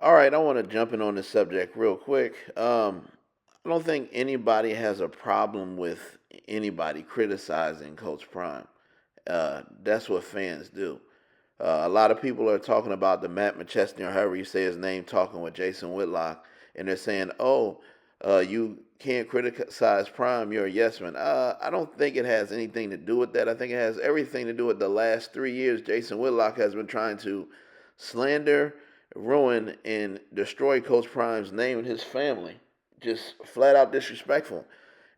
All right, I want to jump in on this subject real quick. I don't think anybody has a problem with anybody criticizing Coach Prime. That's what fans do. A lot of people are talking about the Matt McChesney, or however you say his name, talking with Jason Whitlock, and they're saying, "Oh, you can't criticize Prime. You're a yes man." I don't think it has anything to do with that. I think it has everything to do with the last 3 years. Jason Whitlock has been trying to slander, ruin, and destroy Coach Prime's name and his family. Just flat out disrespectful.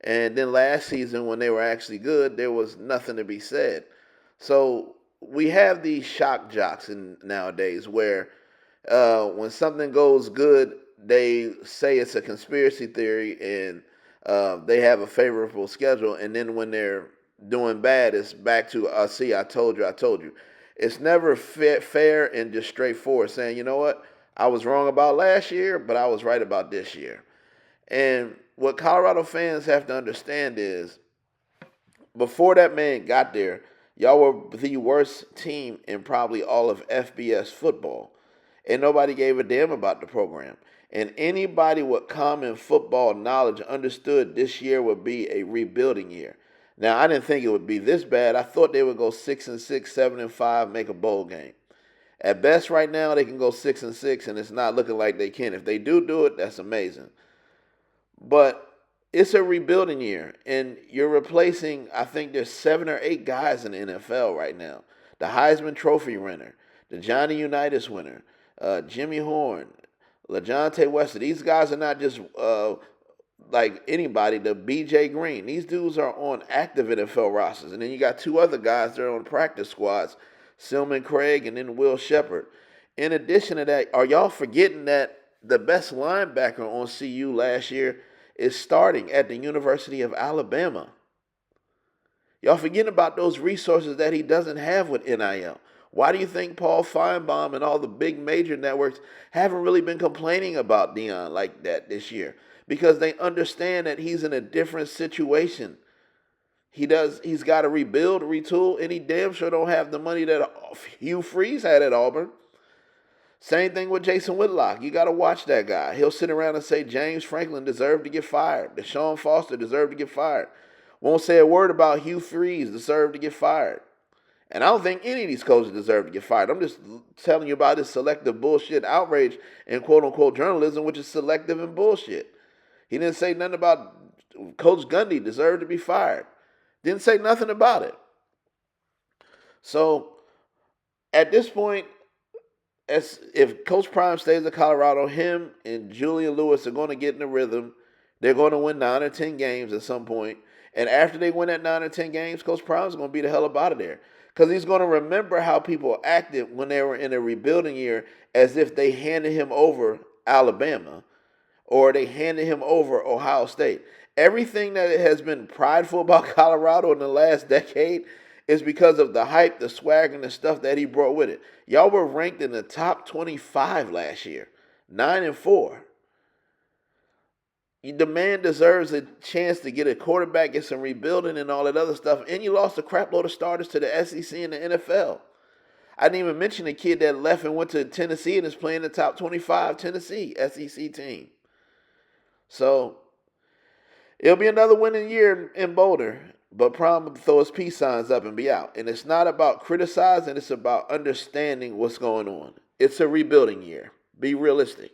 And then last season, when they were actually good, there was nothing to be said. So we have these shock jocks nowadays where when something goes good, they say it's a conspiracy theory and they have a favorable schedule. And then when they're doing bad, it's back to, see, I told you, I told you. It's never fair and just straightforward saying, you know what, I was wrong about last year, but I was right about this year. And what Colorado fans have to understand is before that man got there, y'all were the worst team in probably all of FBS football. And nobody gave a damn about the program. And anybody with common football knowledge understood this year would be a rebuilding year. Now, I didn't think it would be this bad. I thought they would go 6-6, 7-5, make a bowl game. At best, right now, they can go 6-6, and it's not looking like they can. If they do it, that's amazing. But it's a rebuilding year, and you're replacing, I think there's 7 or 8 guys in the NFL right now. The Heisman Trophy winner, the Johnny Unitas winner, Jimmy Horn, LaJohntay Wester. These guys are not just like anybody, the BJ Green. These dudes are on active NFL rosters. And then you got 2 other guys that are on practice squads, Silman Craig and then Will Shepard. In addition to that, are y'all forgetting that the best linebacker on CU last year is starting at the University of Alabama? Y'all forgetting about those resources that he doesn't have with NIL. Why do you think Paul Feinbaum and all the big major networks haven't really been complaining about Deion like that this year? Because they understand that he's in a different situation. He's got to rebuild, retool, and he damn sure don't have the money that Hugh Freeze had at Auburn. Same thing with Jason Whitlock. You got to watch that guy. He'll sit around and say James Franklin deserved to get fired. Deshaun Foster deserved to get fired. Won't say a word about Hugh Freeze deserved to get fired. And I don't think any of these coaches deserve to get fired. I'm just telling you about this selective bullshit outrage and quote-unquote journalism, which is selective and bullshit. He didn't say nothing about Coach Gundy deserved to be fired. Didn't say nothing about it. So at this point, as if Coach Prime stays at Colorado, him and Julian Lewis are going to get in the rhythm. They're going to win 9 or 10 games at some point. And after they win that 9 or 10 games, Coach Prime's going to be the hell up out of there. Because he's going to remember how people acted when they were in a rebuilding year as if they handed him over Alabama or they handed him over Ohio State. Everything that has been prideful about Colorado in the last decade is because of the hype, the swag, and the stuff that he brought with it. Y'all were ranked in the top 25 last year, 9-4. The man deserves a chance to get a quarterback, get some rebuilding and all that other stuff. And you lost a crap load of starters to the SEC and the NFL. I didn't even mention the kid that left and went to Tennessee and is playing the top 25 Tennessee SEC team. So it'll be another winning year in Boulder, but Prime will throw his peace signs up and be out. And it's not about criticizing, it's about understanding what's going on. It's a rebuilding year. Be realistic.